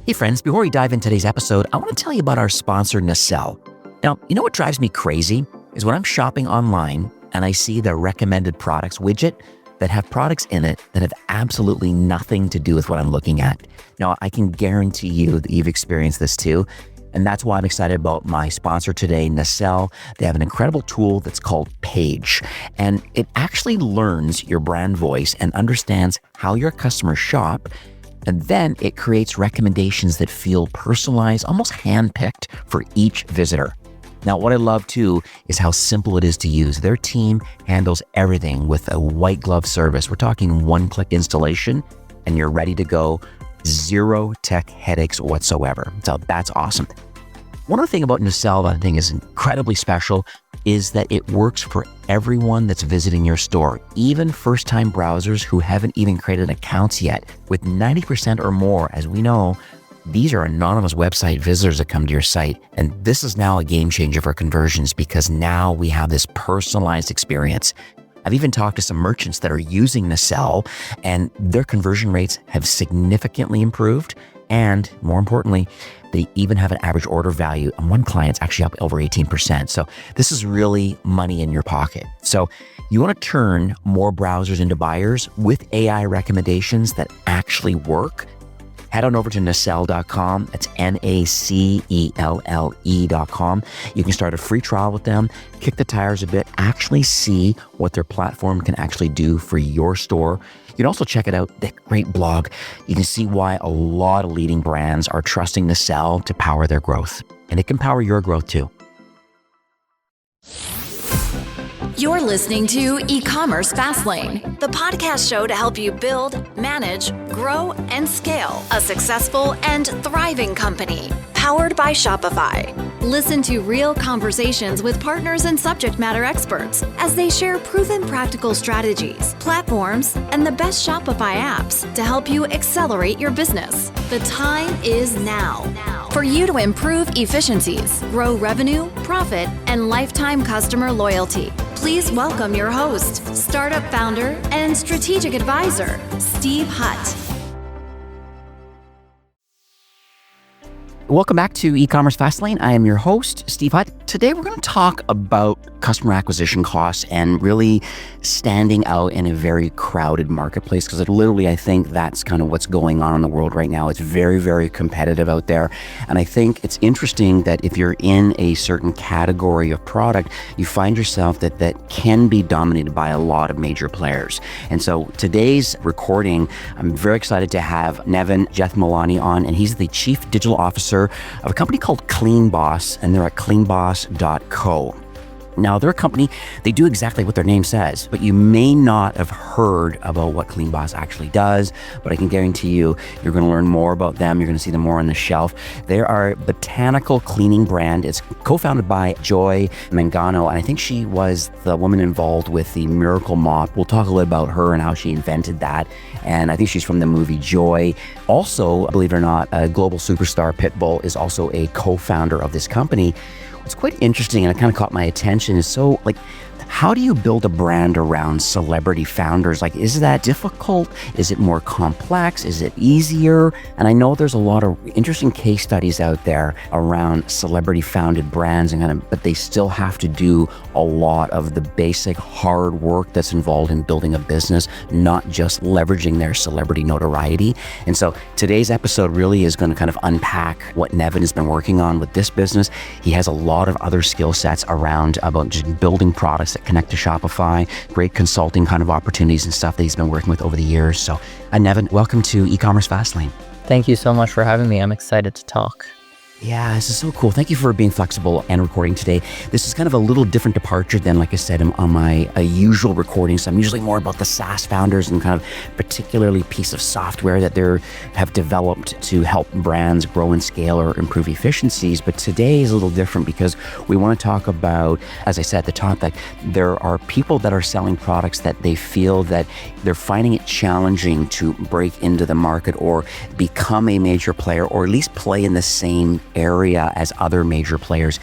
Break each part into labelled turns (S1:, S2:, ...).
S1: Hey friends, before we dive into today's episode, I want to tell you about our sponsor, Nacelle. Now, you know what drives me crazy is when I'm shopping online and I see the recommended products widget that have products in it that have absolutely nothing to do with what I'm looking at. Now, I can guarantee you that you've experienced this too. And that's why I'm excited about my sponsor today, Nacelle. They have an incredible tool that's called Page, and it actually learns your brand voice and understands how your customers shop. And then it creates recommendations that feel personalized, almost handpicked for each visitor. Now, what I love too is how simple it is to use. Their team handles everything with a white glove service. We're talking one-click installation and you're ready to go. Zero tech headaches whatsoever. So that's awesome. One other thing about Nacelle that I think is incredibly special is that it works for everyone that's visiting your store, even first-time browsers who haven't even created accounts yet. With 90% or more, as we know, these are anonymous website visitors that come to your site. And this is now a game changer for conversions because now we have this personalized experience. I've even talked to some merchants that are using Nacelle and their conversion rates have significantly improved. And more importantly, they even have an average order value on one client's actually up over 18%. So this is really money in your pocket. So you want to turn more browsers into buyers with AI recommendations that actually work. Head on over to nacelle.com. That's NACELLE.com. You can start a free trial with them, kick the tires a bit, actually see what their platform can actually do for your store. You can also check it out, the great blog. You can see why a lot of leading brands are trusting Nacelle to power their growth. And it can power your growth too.
S2: You're listening to eCommerce Fastlane, the podcast show to help you build, manage, grow, and scale a successful and thriving company, powered by Shopify. Listen to real conversations with partners and subject matter experts as they share proven practical strategies, platforms, and the best Shopify apps to help you accelerate your business. The time is now for you to improve efficiencies, grow revenue, profit, and lifetime customer loyalty. Please welcome your host, startup founder, and strategic advisor, Steve Hutt.
S1: Welcome back to eCommerce Fastlane. I am your host, Steve Hutt. Today, we're going to talk about customer acquisition costs and really standing out in a very crowded marketplace because literally, I think that's kind of what's going on in the world right now. It's very, very competitive out there. And I think it's interesting that if you're in a certain category of product, you find yourself that can be dominated by a lot of major players. And so today's recording, I'm very excited to have Nevin Jethmalani on, and he's the Chief Digital Officer of a company called Clean Boss, and they're at cleanboss.co. Now, they're a company, they do exactly what their name says, but you may not have heard about what Clean Boss actually does, but I can guarantee you, you're going to learn more about them. You're going to see them more on the shelf. They are a botanical cleaning brand. It's co-founded by Joy Mangano, and I think she was the woman involved with the Miracle Mop. We'll talk a little about her and how she invented that, and I think she's from the movie Joy. Also, believe it or not, a global superstar, Pitbull, is also a co-founder of this company. What's quite interesting, and it kind of caught my attention, is how do you build a brand around celebrity founders? Is that difficult? Is it more complex? Is it easier? And I know there's a lot of interesting case studies out there around celebrity founded brands, but they still have to do a lot of the basic hard work that's involved in building a business, not just leveraging their celebrity notoriety. And so today's episode really is going to kind of unpack what Nevin has been working on with this business. He has a lot of other skill sets around about just building products that connect to Shopify, great consulting kind of opportunities and stuff that he's been working with over the years. So, Nevin, welcome to eCommerce Fastlane.
S3: Thank you so much for having me. I'm excited to talk.
S1: Yeah, this is so cool. Thank you for being flexible and recording today. This is kind of a little different departure than, like I said, on my usual recordings. I'm usually more about the SaaS founders and kind of particularly piece of software that they have developed to help brands grow and scale or improve efficiencies. But today is a little different because we want to talk about, as I said at the top, that there are people that are selling products that they feel that they're finding it challenging to break into the market or become a major player, or at least play in the same area as other major players,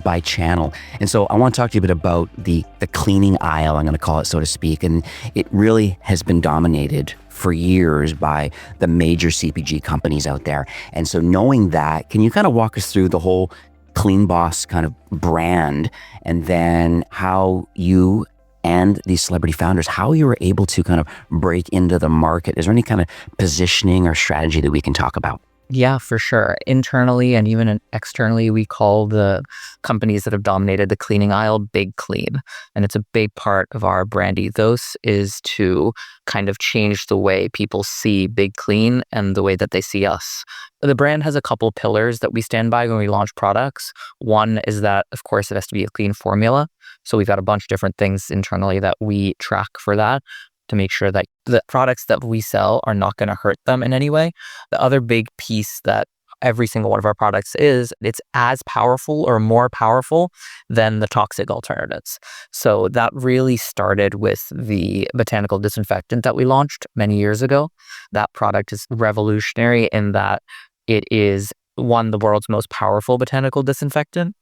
S1: by channel. And so I want to talk to you a bit about the cleaning aisle, I'm going to call it, so to speak. And it really has been dominated for years by the major CPG companies out there. And so knowing that, can you kind of walk us through the whole Clean Boss kind of brand, and then how you and these celebrity founders, how you were able to kind of break into the market? Is there any kind of positioning or strategy that we can talk about?
S3: Yeah, for sure. Internally and even externally, we call the companies that have dominated the cleaning aisle Big Clean. And it's a big part of our brand ethos is to kind of change the way people see Big Clean and the way that they see us. The brand has a couple pillars that we stand by when we launch products. One is that, of course, it has to be a clean formula. So we've got a bunch of different things internally that we track for that to make sure that the products that we sell are not going to hurt them in any way. The other big piece that every single one of our products is, it's as powerful or more powerful than the toxic alternatives. So that really started with the botanical disinfectant that we launched many years ago. That product is revolutionary in that it is one, the world's most powerful botanical disinfectant,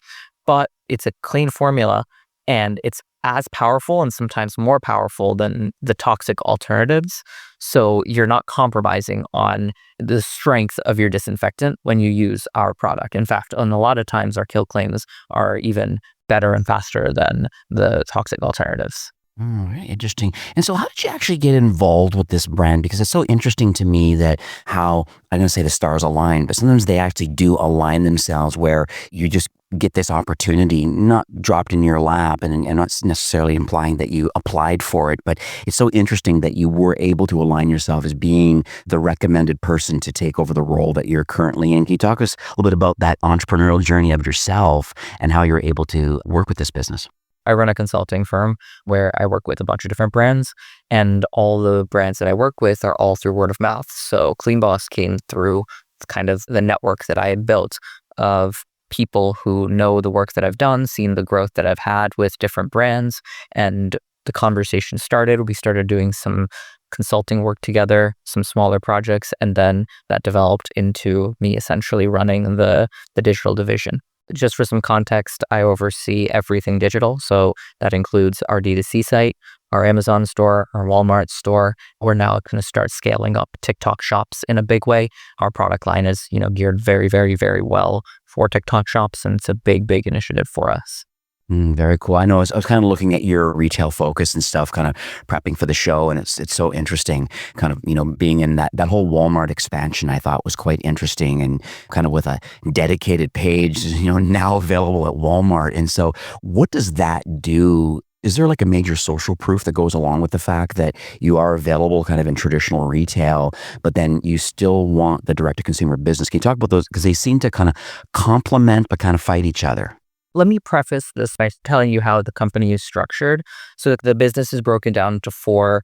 S3: but it's a clean formula and it's as powerful and sometimes more powerful than the toxic alternatives. So you're not compromising on the strength of your disinfectant when you use our product. In fact, on a lot of times our kill claims are even better and faster than the toxic alternatives.
S1: Very interesting. And so how did you actually get involved with this brand? Because it's so interesting to me that how, I'm going to say the stars align, but sometimes they actually do align themselves where you just get this opportunity, not dropped in your lap and not necessarily implying that you applied for it, but it's so interesting that you were able to align yourself as being the recommended person to take over the role that you're currently in. Can you talk to us a little bit about that entrepreneurial journey of yourself and how you're able to work with this business?
S3: I run a consulting firm where I work with a bunch of different brands, and all the brands that I work with are all through word of mouth. So Clean Boss came through kind of the network that I had built of people who know the work that I've done, seen the growth that I've had with different brands, and the conversation started. We started doing some consulting work together, some smaller projects, and then that developed into me essentially running the digital division. Just for some context, I oversee everything digital. So that includes our D2C site, our Amazon store, our Walmart store. We're now going to start scaling up TikTok shops in a big way. Our product line is, geared very, very, very well for TikTok shops, and it's a big, big initiative for us.
S1: Very cool. I know I was kind of looking at your retail focus and stuff, kind of prepping for the show, and it's so interesting. Kind of being in that whole Walmart expansion, I thought was quite interesting, and kind of with a dedicated page, now available at Walmart. And so, what does that do? Is there like a major social proof that goes along with the fact that you are available kind of in traditional retail, but then you still want the direct to consumer business? Can you talk about those? Because they seem to kind of complement but kind of fight each other.
S3: Let me preface this by telling you how the company is structured. So the business is broken down into 4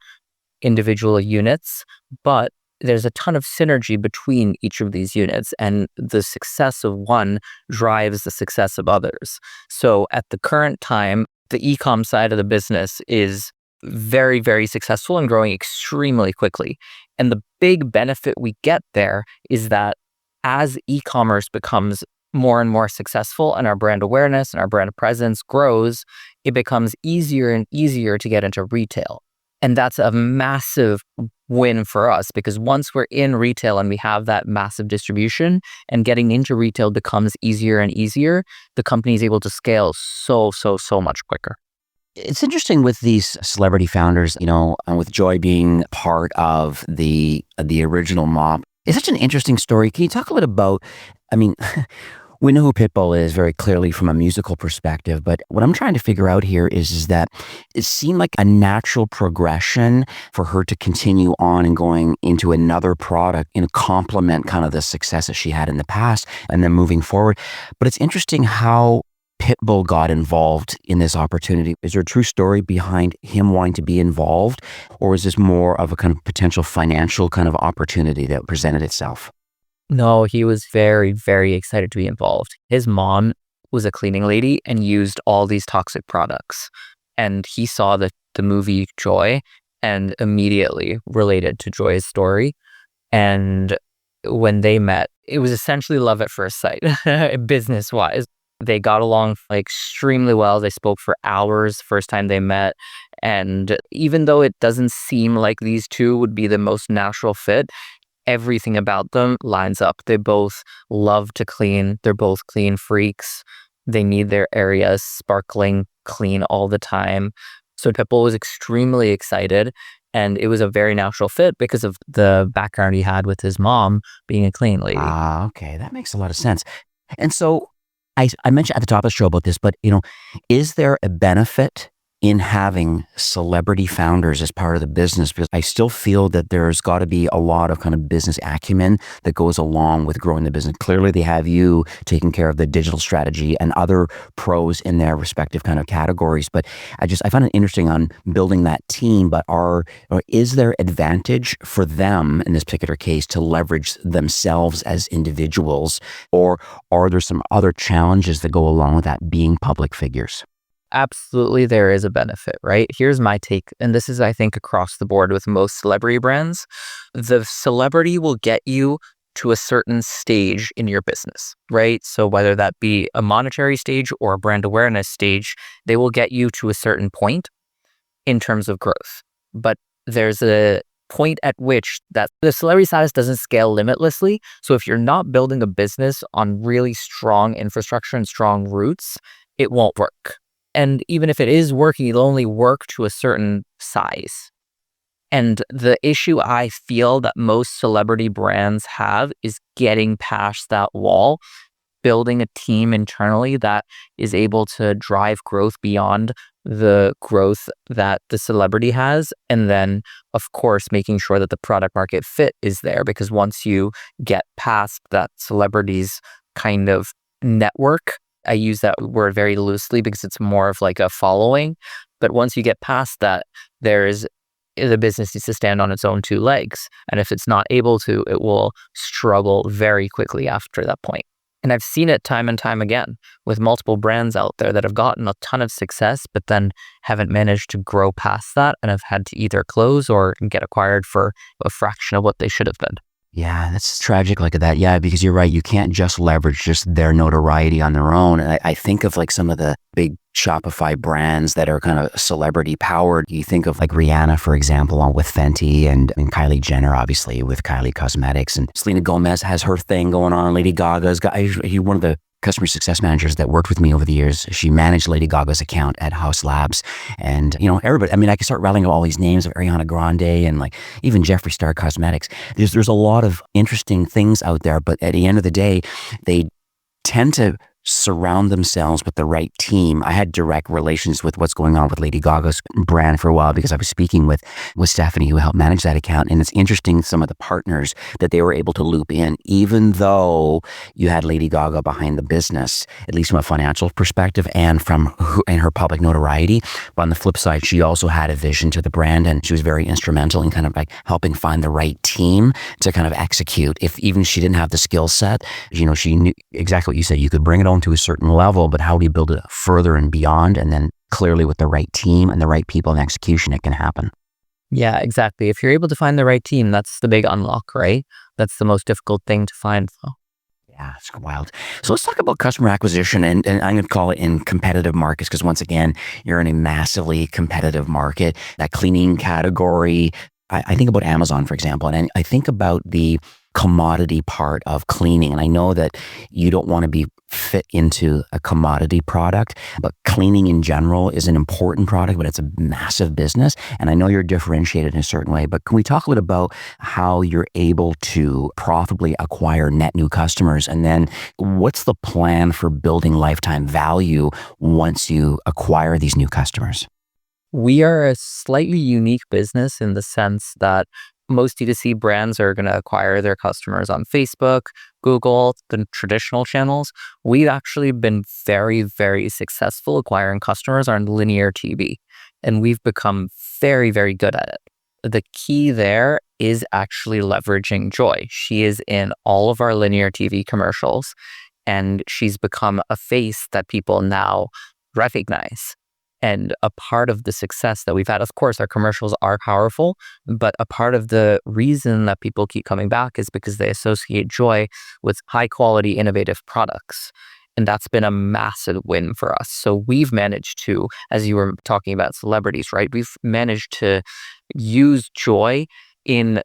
S3: individual units, but there's a ton of synergy between each of these units, and the success of one drives the success of others. So at the current time, the e-com side of the business is very, very successful and growing extremely quickly. And the big benefit we get there is that as e-commerce becomes more and more successful and our brand awareness and our brand presence grows, it becomes easier and easier to get into retail. And that's a massive win for us, because once we're in retail and we have that massive distribution and getting into retail becomes easier and easier, the company is able to scale so much quicker.
S1: It's interesting with these celebrity founders, and with Joy being part of the original mob. It's such an interesting story. Can you talk a little about, we know who Pitbull is very clearly from a musical perspective, but what I'm trying to figure out here is that it seemed like a natural progression for her to continue on and going into another product and complement kind of the success that she had in the past and then moving forward. But it's interesting how Pitbull got involved in this opportunity. Is there a true story behind him wanting to be involved, or is this more of a kind of potential financial kind of opportunity that presented itself?
S3: No, he was very, very excited to be involved. His mom was a cleaning lady and used all these toxic products. And he saw the movie Joy and immediately related to Joy's story. And when they met, it was essentially love at first sight, business-wise. They got along extremely well. They spoke for hours first time they met. And even though it doesn't seem like these two would be the most natural fit, everything about them lines up. They both love to clean. They're both clean freaks. They need their areas sparkling clean all the time. So Pipple was extremely excited, and it was a very natural fit because of the background he had with his mom being a clean lady.
S1: Ah, okay. That makes a lot of sense. And so I mentioned at the top of the show about this, but is there a benefit in having celebrity founders as part of the business? Because I still feel that there's got to be a lot of kind of business acumen that goes along with growing the business. Clearly, they have you taking care of the digital strategy and other pros in their respective kind of categories. But I find it interesting on building that team. But or is there advantage for them in this particular case to leverage themselves as individuals, or are there some other challenges that go along with that being public figures?
S3: Absolutely, there is a benefit, right? Here's my take, and this is, I think, across the board with most celebrity brands. The celebrity will get you to a certain stage in your business, right? So whether that be a monetary stage or a brand awareness stage, they will get you to a certain point in terms of growth. But there's a point at which that the celebrity status doesn't scale limitlessly. So if you're not building a business on really strong infrastructure and strong roots, it won't work. And even if it is working, it'll only work to a certain size. And the issue I feel that most celebrity brands have is getting past that wall, building a team internally that is able to drive growth beyond the growth that the celebrity has. And then, of course, making sure that the product market fit is there. Because once you get past that celebrity's kind of network, I use that word very loosely because it's more of like a following. But once you get past that, the business needs to stand on its own two legs. And if it's not able to, it will struggle very quickly after that point. And I've seen it time and time again with multiple brands out there that have gotten a ton of success, but then haven't managed to grow past that and have had to either close or get acquired for a fraction of what they should have been.
S1: Yeah, that's tragic like that. Yeah, because you're right. You can't just leverage just their notoriety on their own. And I think of like some of the big Shopify brands that are kind of celebrity powered. You think of like Rihanna, for example, with Fenty and Kylie Jenner, obviously with Kylie Cosmetics, and Selena Gomez has her thing going on. Lady Gaga's got, one of the customer success managers that worked with me over the years. She managed Lady Gaga's account at House Labs. And, everybody, I could start rattling all these names of Ariana Grande and like even Jeffree Star Cosmetics. There's a lot of interesting things out there, but at the end of the day, they tend to surround themselves with the right team. I had direct relations with what's going on with Lady Gaga's brand for a while because I was speaking with Stephanie, who helped manage that account. And it's interesting, some of the partners that they were able to loop in, even though you had Lady Gaga behind the business, at least from a financial perspective and her public notoriety. But on the flip side, she also had a vision to the brand, and she was very instrumental in kind of like helping find the right team to kind of execute. If even she didn't have the skill set, she knew exactly what you said. You could bring it on to a certain level, but how do you build it further and beyond? And then clearly with the right team and the right people and execution, it can happen.
S3: Yeah, exactly. If you're able to find the right team, that's the big unlock, right? That's the most difficult thing to find.
S1: Yeah, it's wild. So let's talk about customer acquisition, and I'm going to call it in competitive markets, because once again, you're in a massively competitive market. That cleaning category, I think about Amazon, for example, and I think about the commodity part of cleaning. And I know that you don't want to be fit into a commodity product, but cleaning in general is an important product, but it's a massive business. And I know you're differentiated in a certain way, but can we talk a little about how you're able to profitably acquire net new customers? And then what's the plan for building lifetime value once you acquire these new customers?
S3: We are a slightly unique business in the sense that most D2C brands are going to acquire their customers on Facebook, Google, the traditional channels. We've actually been very, very successful acquiring customers on linear TV, and we've become very, very good at it. The key there is actually leveraging Joy. She is in all of our linear TV commercials, and she's become a face that people now recognize. And a part of the success that we've had, of course, our commercials are powerful, but a part of the reason that people keep coming back is because they associate Joy with high quality, innovative products. And that's been a massive win for us. So we've managed to, as you were talking about celebrities, right? We've managed to use joy in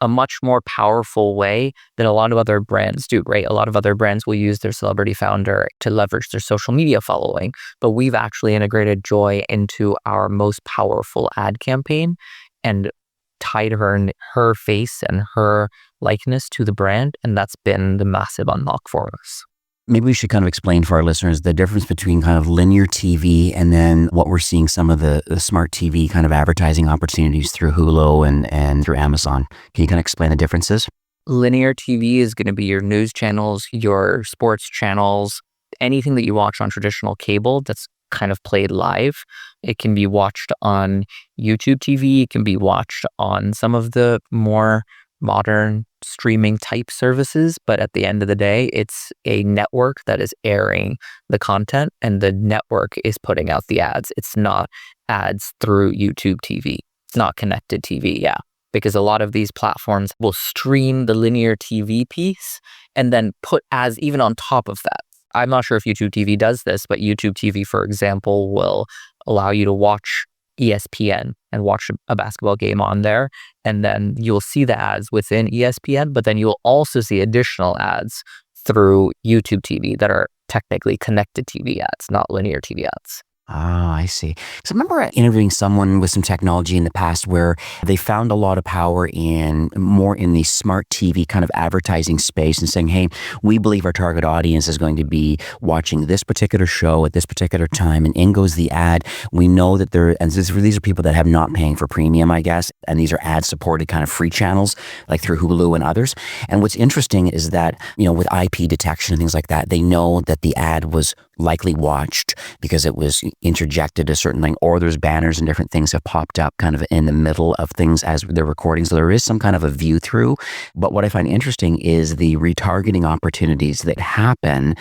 S3: a much more powerful way than a lot of other brands do, right? A lot of other brands will use their celebrity founder to leverage their social media following, but we've actually integrated joy into our most powerful ad campaign and tied her face and her likeness to the brand, and that's been the massive unlock for us.
S1: Maybe we should kind of explain for our listeners the difference between kind of linear TV and then what we're seeing some of the smart TV kind of advertising opportunities through Hulu and through Amazon. Can you kind of explain the differences?
S3: Linear TV is going to be your news channels, your sports channels, anything that you watch on traditional cable that's kind of played live. It can be watched on YouTube TV. It can be watched on some of the more modern streaming type services, but at the end of the day, it's a network that is airing the content and the network is putting out the ads. It's not ads through YouTube TV. It's not connected TV, because a lot of these platforms will stream the linear TV piece and then put ads even on top of that. I'm not sure if YouTube TV does this, but YouTube TV, for example, will allow you to watch ESPN and watch a basketball game on there. And then you'll see the ads within ESPN, but then you'll also see additional ads through YouTube TV that are technically connected TV ads, not linear TV ads.
S1: Ah, I see. So I remember interviewing someone with some technology in the past where they found a lot of power in more in the smart TV kind of advertising space and saying, hey, we believe our target audience is going to be watching this particular show at this particular time, and in goes the ad. We know that these are people that have not paying for premium, I guess, and these are ad-supported kind of free channels like through Hulu and others. And what's interesting is that, with IP detection and things like that, they know that the ad was likely watched because it was interjected a certain thing, or there's banners and different things have popped up kind of in the middle of things as they're recording. So there is some kind of a view through. But what I find interesting is the retargeting opportunities that happen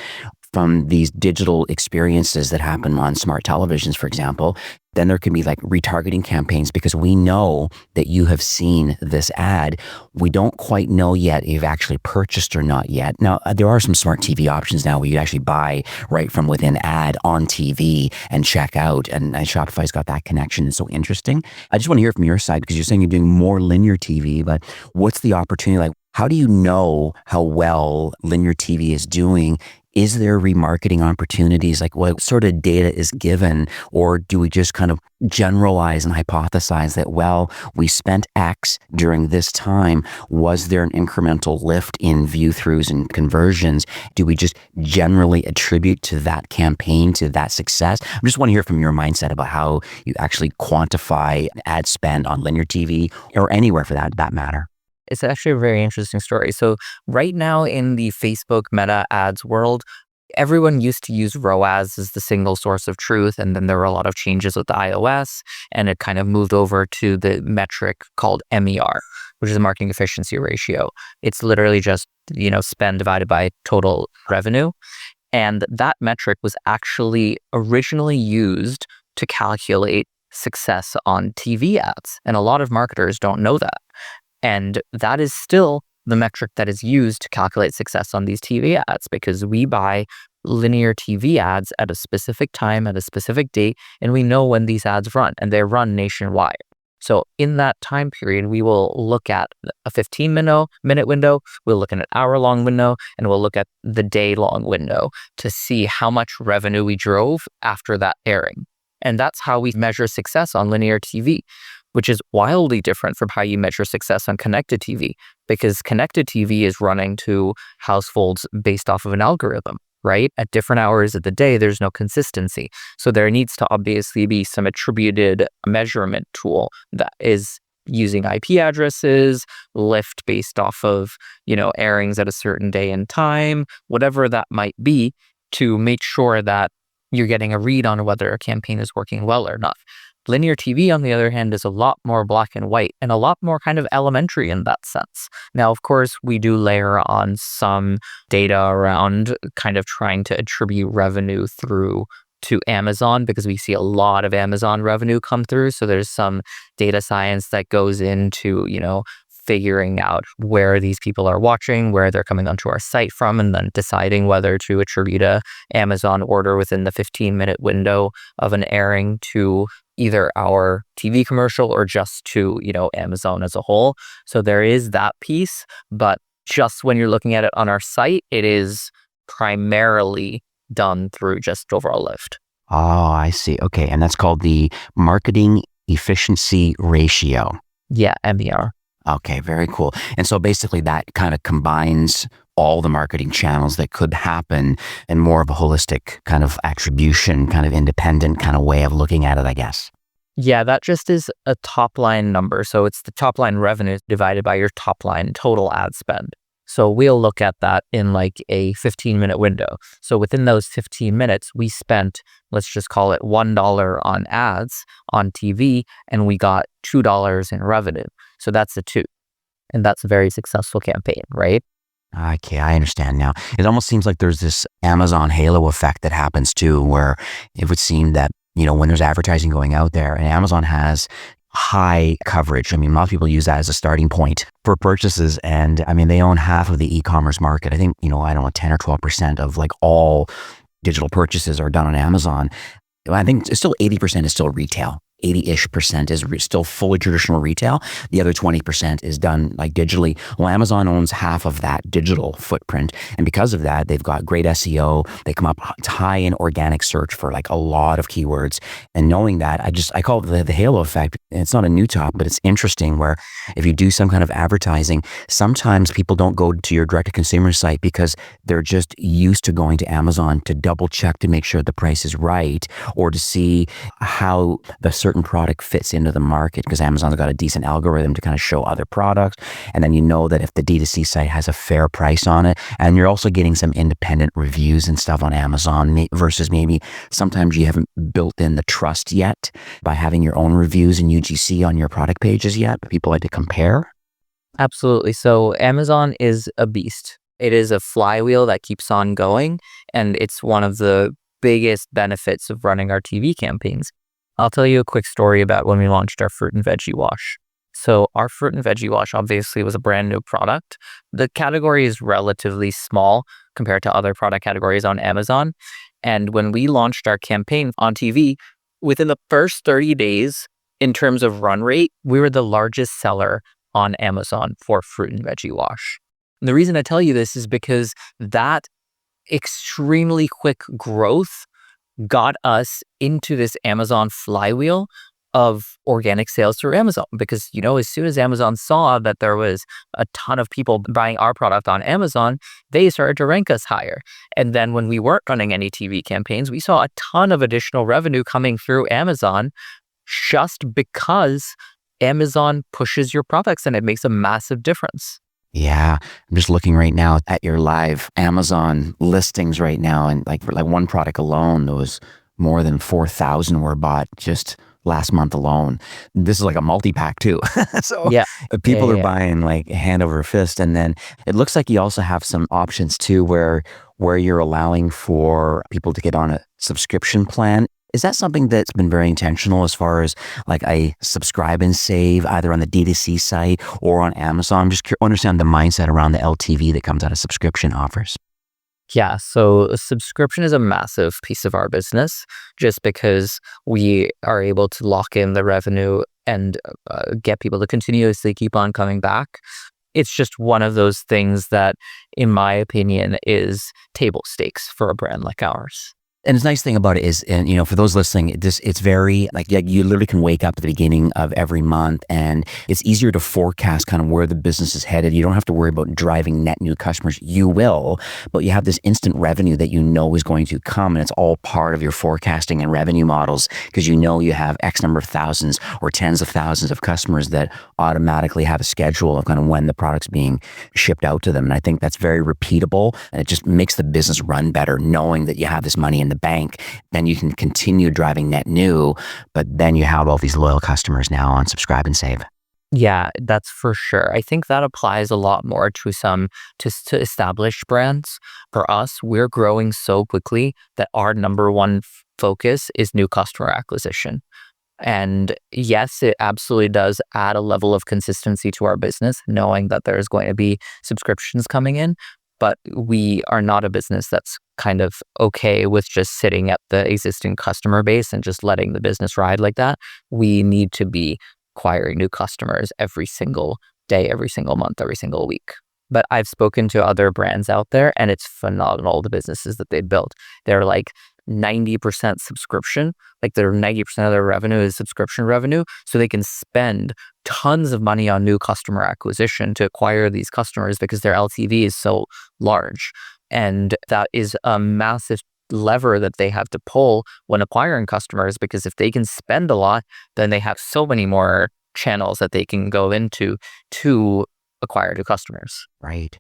S1: from these digital experiences that happen on smart televisions, for example. Then there can be like retargeting campaigns because we know that you have seen this ad. We don't quite know yet if you've actually purchased or not yet. Now, there are some smart TV options now where you actually buy right from within ad on TV and check out. And Shopify's got that connection. It's so interesting. I just want to hear from your side because you're saying you're doing more linear TV, but what's the opportunity? Like, how do you know how well linear TV is doing? Is there remarketing opportunities? Like what sort of data is given? Or do we just kind of generalize and hypothesize that, well, we spent X during this time. Was there an incremental lift in view throughs and conversions? Do we just generally attribute to that campaign, to that success? I just want to hear from your mindset about how you actually quantify ad spend on linear TV or anywhere for that matter.
S3: It's actually a very interesting story. So right now in the Facebook Meta ads world, everyone used to use ROAS as the single source of truth. And then there were a lot of changes with the iOS, and it kind of moved over to the metric called MER, which is a marketing efficiency ratio. It's literally just, spend divided by total revenue. And that metric was actually originally used to calculate success on TV ads. And a lot of marketers don't know that. And that is still the metric that is used to calculate success on these TV ads, because we buy linear TV ads at a specific time, at a specific date, and we know when these ads run, and they run nationwide. So in that time period, we will look at a 15-minute window, we'll look at an hour-long window, and we'll look at the day-long window to see how much revenue we drove after that airing. And that's how we measure success on linear TV, which is wildly different from how you measure success on connected TV, because connected TV is running to households based off of an algorithm, right? At different hours of the day, there's no consistency. So there needs to obviously be some attributed measurement tool that is using IP addresses, lift based off of, airings at a certain day and time, whatever that might be, to make sure that you're getting a read on whether a campaign is working well or not. Linear TV, on the other hand, is a lot more black and white and a lot more kind of elementary in that sense. Now, of course, we do layer on some data around kind of trying to attribute revenue through to Amazon, because we see a lot of Amazon revenue come through. So there's some data science that goes into, figuring out where these people are watching, where they're coming onto our site from, and then deciding whether to attribute a Amazon order within the 15-minute window of an airing to either our TV commercial or just to, Amazon as a whole. So there is that piece, but just when you're looking at it on our site, it is primarily done through just overall lift.
S1: Oh, I see. Okay. And that's called the marketing efficiency ratio.
S3: Yeah, MER.
S1: Okay, very cool. And so basically that kind of combines all the marketing channels that could happen in more of a holistic kind of attribution, kind of independent kind of way of looking at it, I guess.
S3: Yeah, that just is a top line number. So it's the top line revenue divided by your top line total ad spend. So we'll look at that in like a 15-minute window. So within those 15 minutes, we spent, let's just call it $1 on ads on TV, and we got $2 in revenue. So that's a 2. And that's a very successful campaign, right?
S1: Okay, I understand now. It almost seems like there's this Amazon halo effect that happens too, where it would seem that, when there's advertising going out there and Amazon has high coverage. I mean, a lot of people use that as a starting point for purchases. And I mean, they own half of the e-commerce market. I think, I don't know, 10 or 12% of like all digital purchases are done on Amazon. I think it's still 80% is still retail. 80-ish% is still fully traditional retail. The other 20% is done like digitally. Well, Amazon owns half of that digital footprint. And because of that, they've got great SEO. They come up high in organic search for like a lot of keywords. And knowing that, I call it the halo effect. And it's not a new topic, but it's interesting where if you do some kind of advertising, sometimes people don't go to your direct-to-consumer site because they're just used to going to Amazon to double check to make sure the price is right or to see how the certain product fits into the market, because Amazon's got a decent algorithm to kind of show other products. And then that if the D2C site has a fair price on it, and you're also getting some independent reviews and stuff on Amazon versus maybe sometimes you haven't built in the trust yet by having your own reviews and UGC on your product pages yet, but people like to compare.
S3: Absolutely. So Amazon is a beast. It is a flywheel that keeps on going, and it's one of the biggest benefits of running our TV campaigns. I'll tell you a quick story about when we launched our fruit and veggie wash. So our fruit and veggie wash obviously was a brand new product. The category is relatively small compared to other product categories on Amazon. And when we launched our campaign on TV, within the first 30 days, in terms of run rate, we were the largest seller on Amazon for fruit and veggie wash. And the reason I tell you this is because that extremely quick growth got us into this Amazon flywheel of organic sales through Amazon. Because, as soon as Amazon saw that there was a ton of people buying our product on Amazon, they started to rank us higher. And then when we weren't running any TV campaigns, we saw a ton of additional revenue coming through Amazon just because Amazon pushes your products and it makes a massive difference.
S1: Yeah, I'm just looking right now at your live Amazon listings right now, and like for like one product alone, there was more than 4,000 were bought just last month alone. This is like a multi-pack too. So
S3: yeah,
S1: people are buying like hand over fist. And then it looks like you also have some options too where you're allowing for people to get on a subscription plan. Is that something that's been very intentional as far as like I subscribe and save either on the D2C site or on Amazon? I'm just curious to understand the mindset around the LTV that comes out of subscription offers.
S3: Yeah, so subscription is a massive piece of our business just because we are able to lock in the revenue and get people to continuously keep on coming back. It's just one of those things that, in my opinion, is table stakes for a brand like ours.
S1: And the nice thing about it is, and for those listening, it's very like you literally can wake up at the beginning of every month and it's easier to forecast kind of where the business is headed. You don't have to worry about driving net new customers. You will, but you have this instant revenue that is going to come, and it's all part of your forecasting and revenue models because you have X number of thousands or tens of thousands of customers that automatically have a schedule of kind of when the product's being shipped out to them. And I think that's very repeatable, and it just makes the business run better knowing that you have this money in the bank. Then you can continue driving net new, but then you have all these loyal customers now on subscribe and save.
S3: Yeah, that's for sure. I think that applies a lot more to to established brands. For us, we're growing so quickly that our number one focus is new customer acquisition. And yes, it absolutely does add a level of consistency to our business, knowing that there's going to be subscriptions coming in. But we are not a business that's kind of okay with just sitting at the existing customer base and just letting the business ride like that. We need to be acquiring new customers every single day, every single month, every single week. But I've spoken to other brands out there and it's phenomenal, the businesses that they built. They're like 90% subscription, like their 90% of their revenue is subscription revenue. So they can spend tons of money on new customer acquisition to acquire these customers because their LTV is so large. And that is a massive lever that they have to pull when acquiring customers, because if they can spend a lot, then they have so many more channels that they can go into to acquire new customers.
S1: Right.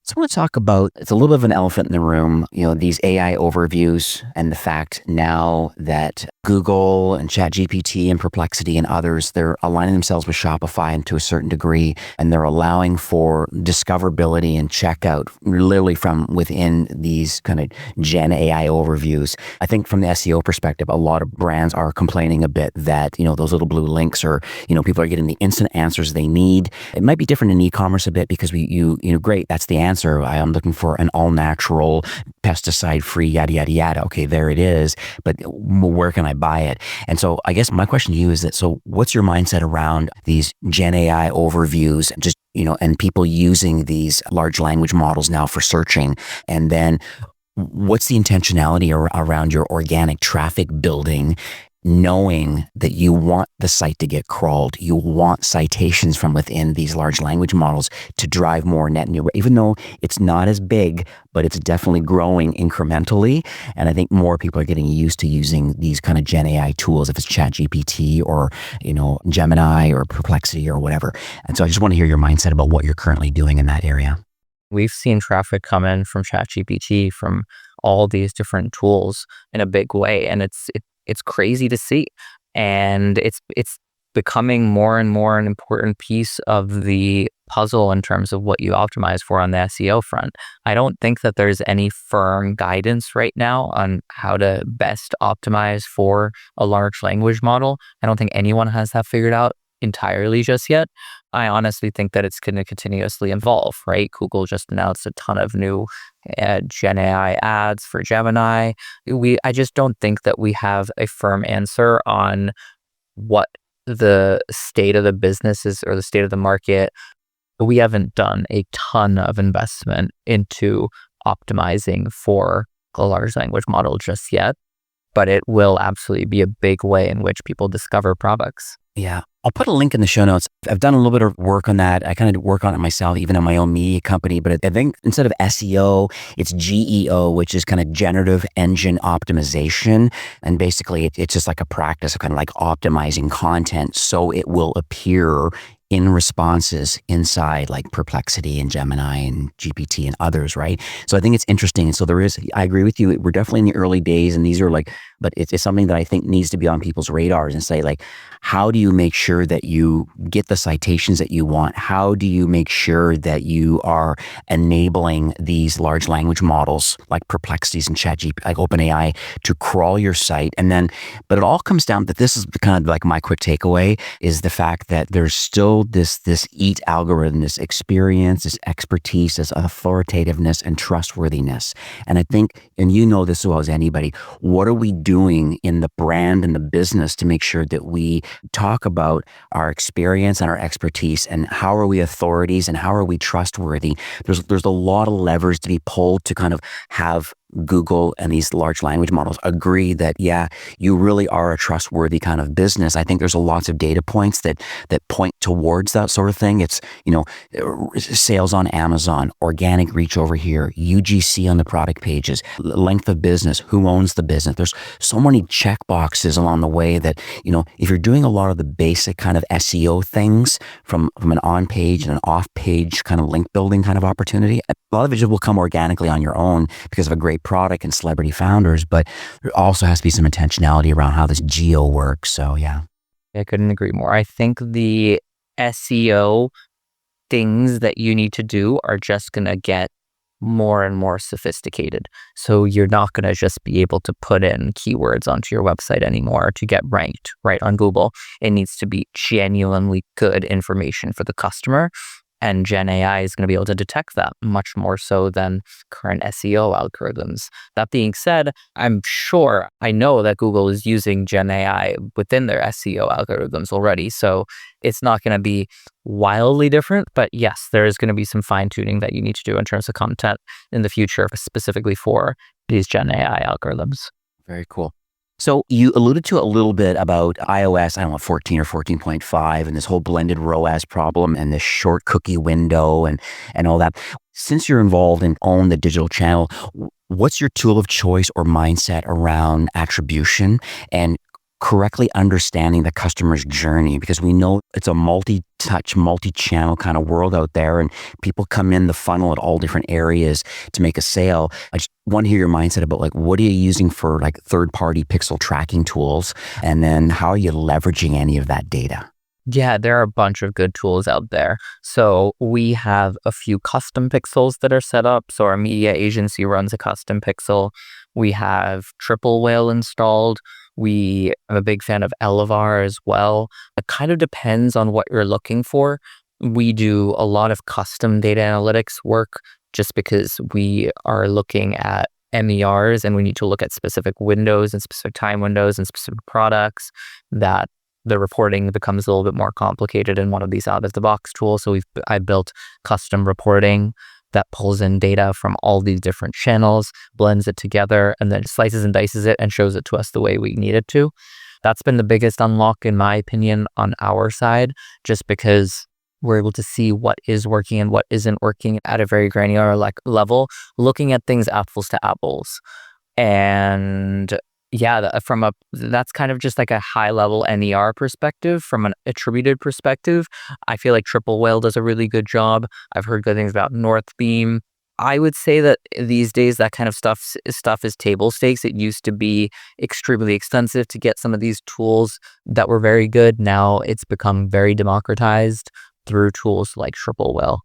S1: So I want to talk about, it's a little bit of an elephant in the room, these AI overviews and the fact now that Google and ChatGPT and Perplexity and others, they're aligning themselves with Shopify and to a certain degree, and they're allowing for discoverability and checkout literally from within these kind of Gen AI overviews. I think from the SEO perspective, a lot of brands are complaining a bit that, those little blue links or, people are getting the instant answers they need. It might be different in e-commerce a bit because great, that's the answer. I am looking for an all-natural, pesticide-free, yada, yada, yada. Okay, there it is. But where can I buy it? And so I guess my question to you is that, so what's your mindset around these Gen AI overviews, just, and people using these large language models now for searching? And then what's the intentionality around your organic traffic building, knowing that you want the site to get crawled, you want citations from within these large language models to drive more net new, even though it's not as big, but it's definitely growing incrementally. And I think more people are getting used to using these kind of Gen AI tools, if it's ChatGPT or, Gemini or Perplexity or whatever. And so I just want to hear your mindset about what you're currently doing in that area.
S3: We've seen traffic come in from ChatGPT, from all these different tools in a big way. And it's crazy to see. And it's becoming more and more an important piece of the puzzle in terms of what you optimize for on the SEO front. I don't think that there's any firm guidance right now on how to best optimize for a large language model. I don't think anyone has that figured out entirely just yet. I honestly think that it's going to continuously evolve, right? Google just announced a ton of new Gen AI ads for Gemini. I just don't think that we have a firm answer on what the state of the business is or the state of the market. We haven't done a ton of investment into optimizing for a large language model just yet, but it will absolutely be a big way in which people discover products.
S1: Yeah. I'll put a link in the show notes. I've done a little bit of work on that. I kind of work on it myself, even in my own media company. But I think instead of SEO, it's GEO, which is kind of generative engine optimization. And basically, it's just like a practice of kind of like optimizing content so it will appear in responses inside like Perplexity and Gemini and GPT and others, right? So I think it's interesting. And so I agree with you. We're definitely in the early days, and these are like, but it's something that I think needs to be on people's radars and say like, how do you make sure that you get the citations that you want? How do you make sure that you are enabling these large language models like Perplexities and ChatGPT, like OpenAI, to crawl your site? And then, but it all comes down to, this is kind of like my quick takeaway, is the fact that there's still this EAT algorithm, this experience, this expertise, this authoritativeness and trustworthiness. And I think, and you know this as well as anybody, what are we doing in the brand and the business to make sure that we talk about our experience and our expertise, and how are we authorities and how are we trustworthy? There's a lot of levers to be pulled to kind of have Google and these large language models agree that, yeah, you really are a trustworthy kind of business. I think there's lots of data points that point towards that sort of thing. It's, sales on Amazon, organic reach over here, UGC on the product pages, length of business, who owns the business. There's so many check boxes along the way that, if you're doing a lot of the basic kind of SEO things from an on-page and an off-page kind of link building kind of opportunity, a lot of it will come organically on your own because of a great product and celebrity founders, but there also has to be some intentionality around how this geo works. So yeah.
S3: I couldn't agree more. I think the SEO things that you need to do are just going to get more and more sophisticated. So you're not going to just be able to put in keywords onto your website anymore to get ranked right on Google. It needs to be genuinely good information for the customer. And Gen AI is going to be able to detect that much more so than current SEO algorithms. That being said, I know that Google is using Gen AI within their SEO algorithms already. So it's not going to be wildly different. But yes, there is going to be some fine tuning that you need to do in terms of content in the future, specifically for these Gen AI algorithms.
S1: Very cool. So you alluded to a little bit about iOS, I don't know, 14 or 14.5 and this whole blended ROAS problem and this short cookie window and all that. Since you're involved and own the digital channel, what's your tool of choice or mindset around attribution and correctly understanding the customer's journey? Because we know it's a multi-touch, multi-channel kind of world out there, and people come in the funnel at all different areas to make a sale. I just want to hear your mindset about like, what are you using for like third-party pixel tracking tools? And then how are you leveraging any of that data?
S3: Yeah, there are a bunch of good tools out there. So we have a few custom pixels that are set up. So our media agency runs a custom pixel. We have Triple Whale installed. I'm a big fan of Elevar as well. It kind of depends on what you're looking for. We do a lot of custom data analytics work just because we are looking at MERs and we need to look at specific windows and specific time windows and specific products that the reporting becomes a little bit more complicated in one of these out-of-the-box tools. So I built custom reporting that pulls in data from all these different channels, blends it together, and then slices and dices it and shows it to us the way we need it to. That's been the biggest unlock, in my opinion, on our side, just because we're able to see what is working and what isn't working at a very granular level, looking at things apples to apples. And yeah, that's kind of just like a high level NER perspective. From an attributed perspective, I feel like Triple Whale does a really good job. I've heard good things about Northbeam. I would say that these days that kind of stuff is table stakes. It used to be extremely expensive to get some of these tools that were very good. Now it's become very democratized through tools like Triple Whale.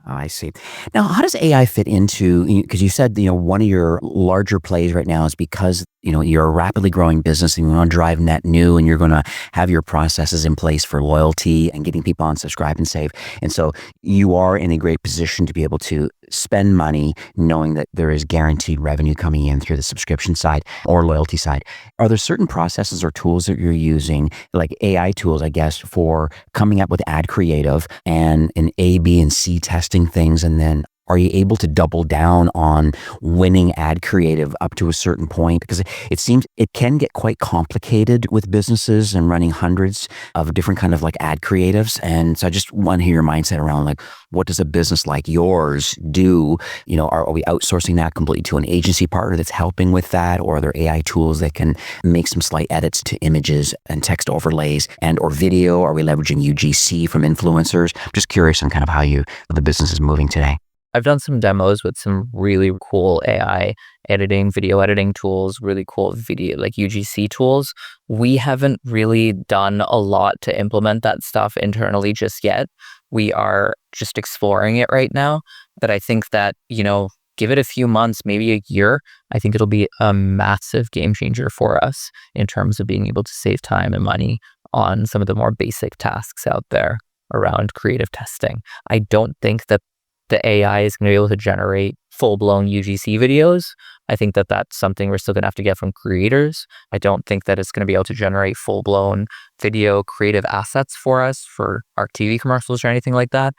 S1: Oh, I see. Now, how does AI fit into, because you said, one of your larger plays right now is because, you're a rapidly growing business and you want to drive net new and you're going to have your processes in place for loyalty and getting people on subscribe and save. And so you are in a great position to be able to spend money knowing that there is guaranteed revenue coming in through the subscription side or loyalty side. Are there certain processes or tools that you're using, like AI tools, I guess, for coming up with ad creative and an A, B, and C testing things? And then are you able to double down on winning ad creative up to a certain point? Because it seems it can get quite complicated with businesses and running hundreds of different kind of like ad creatives. And so I just want to hear your mindset around like, what does a business like yours do? Are we outsourcing that completely to an agency partner that's helping with that? Or are there AI tools that can make some slight edits to images and text overlays or video? Are we leveraging UGC from influencers? I'm just curious on kind of how the business is moving today.
S3: I've done some demos with some really cool AI editing, video editing tools, really cool video like UGC tools. We haven't really done a lot to implement that stuff internally just yet. We are just exploring it right now. But I think that, give it a few months, maybe a year, I think it'll be a massive game changer for us in terms of being able to save time and money on some of the more basic tasks out there around creative testing. I don't think that the AI is going to be able to generate full-blown UGC videos. I think that that's something we're still going to have to get from creators. I don't think that it's going to be able to generate full-blown video creative assets for us for our TV commercials or anything like that.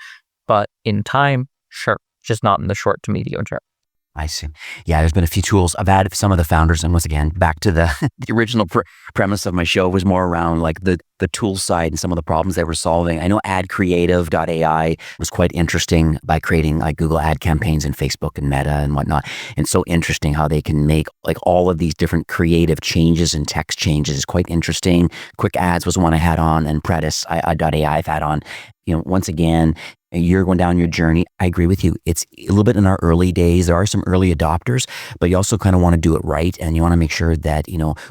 S3: But in time, sure, just not in the short to medium term.
S1: I see. Yeah, there's been a few tools. I've had some of the founders, and once again, back to the original premise of my show was more around like the tool side and some of the problems they were solving. I know adcreative.ai was quite interesting by creating like Google ad campaigns and Facebook and Meta and whatnot. And so interesting how they can make like all of these different creative changes and text changes is quite interesting. Quick Ads was one I had on, and Predis.ai I've had on. Once again, you're going down your journey. I agree with you. It's a little bit in our early days. There are some early adopters, but you also kind of want to do it right. And you want to make sure that,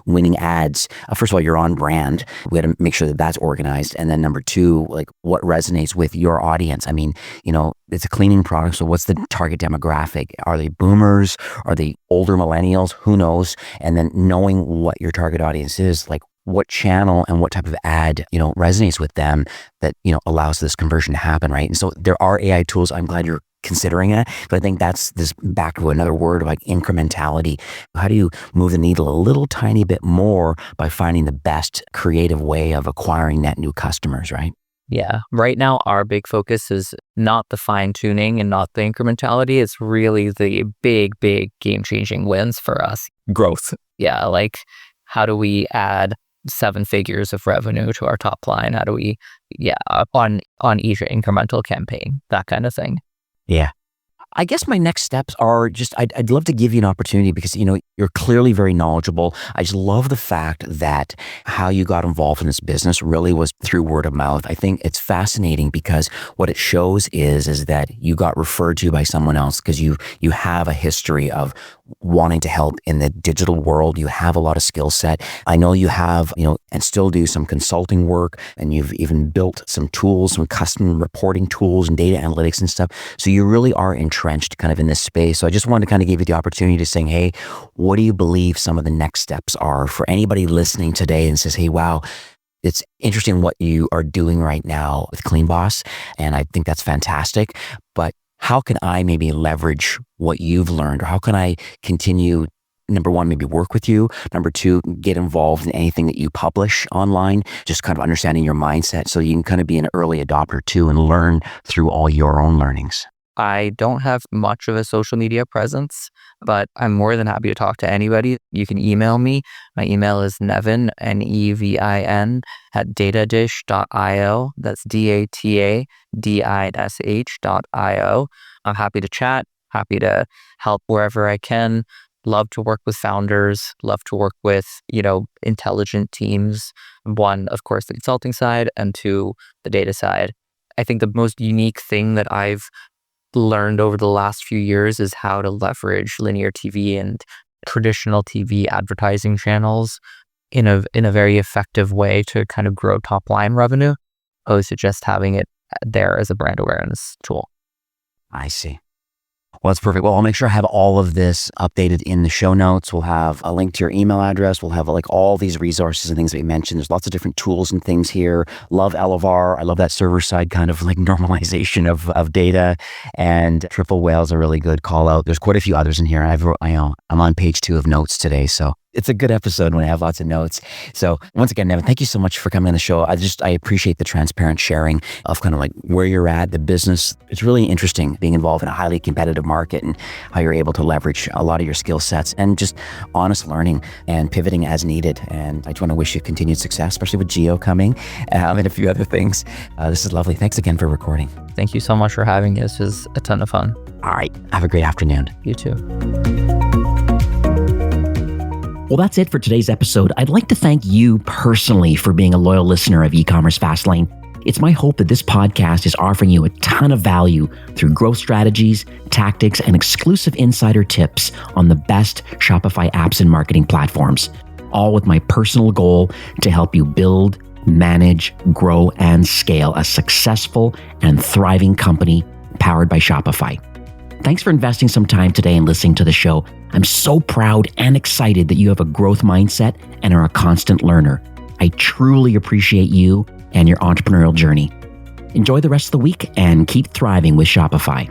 S1: winning ads, first of all, you're on brand. We got to make sure that that's organized. And then number two, like what resonates with your audience. I mean, it's a cleaning product. So what's the target demographic? Are they boomers? Are they older millennials? Who knows? And then knowing what your target audience is, like what channel and what type of ad, resonates with them that, allows this conversion to happen, right? And so there are AI tools. I'm glad you're considering it, but I think that's this back to another word like incrementality. How do you move the needle a little tiny bit more by finding the best creative way of acquiring net new customers, right?
S3: Yeah. Right now, our big focus is not the fine tuning and not the incrementality. It's really the big game-changing wins for us.
S1: Growth.
S3: Yeah. Like, how do we add 7 figures of revenue to our top line? How do we, on each incremental campaign, that kind of thing.
S1: Yeah. I guess my next steps are just, I'd love to give you an opportunity because, you're clearly very knowledgeable. I just love the fact that how you got involved in this business really was through word of mouth. I think it's fascinating because what it shows is that you got referred to by someone else because you have a history of wanting to help in the digital world. You have a lot of skill set. I know you have, and still do some consulting work, and you've even built some tools, some custom reporting tools and data analytics and stuff. So you really are entrenched kind of in this space. So I just wanted to kind of give you the opportunity to say, hey, what do you believe some of the next steps are for anybody listening today and says, hey, wow, it's interesting what you are doing right now with Clean Boss. And I think that's fantastic. But how can I maybe leverage what you've learned, or how can I continue, number one, maybe work with you, number two, get involved in anything that you publish online, just kind of understanding your mindset so you can kind of be an early adopter too and learn through all your own learnings.
S3: I don't have much of a social media presence, but I'm more than happy to talk to anybody. You can email me. My email is Nevin, Nevin, @datadish.io. That's DATADISH.io. I'm happy to chat, happy to help wherever I can. Love to work with founders, love to work with, intelligent teams. One, of course, the consulting side, and two, the data side. I think the most unique thing that I've learned over the last few years is how to leverage linear TV and traditional TV advertising channels in a very effective way to kind of grow top line revenue, opposed to just having it there as a brand awareness tool.
S1: I see. Well, that's perfect. Well, I'll make sure I have all of this updated in the show notes. We'll have a link to your email address. We'll have like all these resources and things that we mentioned. There's lots of different tools and things here. Love Elevar. I love that server side kind of like normalization of data. And Triple Whale's a really good call out. There's quite a few others in here. I'm on page 2 of notes today. So it's a good episode when I have lots of notes. So once again, Nevin, thank you so much for coming on the show. I appreciate the transparent sharing of kind of like where you're at, the business. It's really interesting being involved in a highly competitive market and how you're able to leverage a lot of your skill sets and just honest learning and pivoting as needed. And I just want to wish you continued success, especially with Geo coming and a few other things. This is lovely. Thanks again for recording.
S3: Thank you so much for having me. This was a ton of fun.
S1: All right. Have a great afternoon.
S3: You too.
S4: Well, that's it for today's episode. I'd like to thank you personally for being a loyal listener of eCommerce Fastlane. It's my hope that this podcast is offering you a ton of value through growth strategies, tactics, and exclusive insider tips on the best Shopify apps and marketing platforms, all with my personal goal to help you build, manage, grow, and scale a successful and thriving company powered by Shopify. Thanks for investing some time today and listening to the show. I'm so proud and excited that you have a growth mindset and are a constant learner. I truly appreciate you and your entrepreneurial journey. Enjoy the rest of the week and keep thriving with Shopify.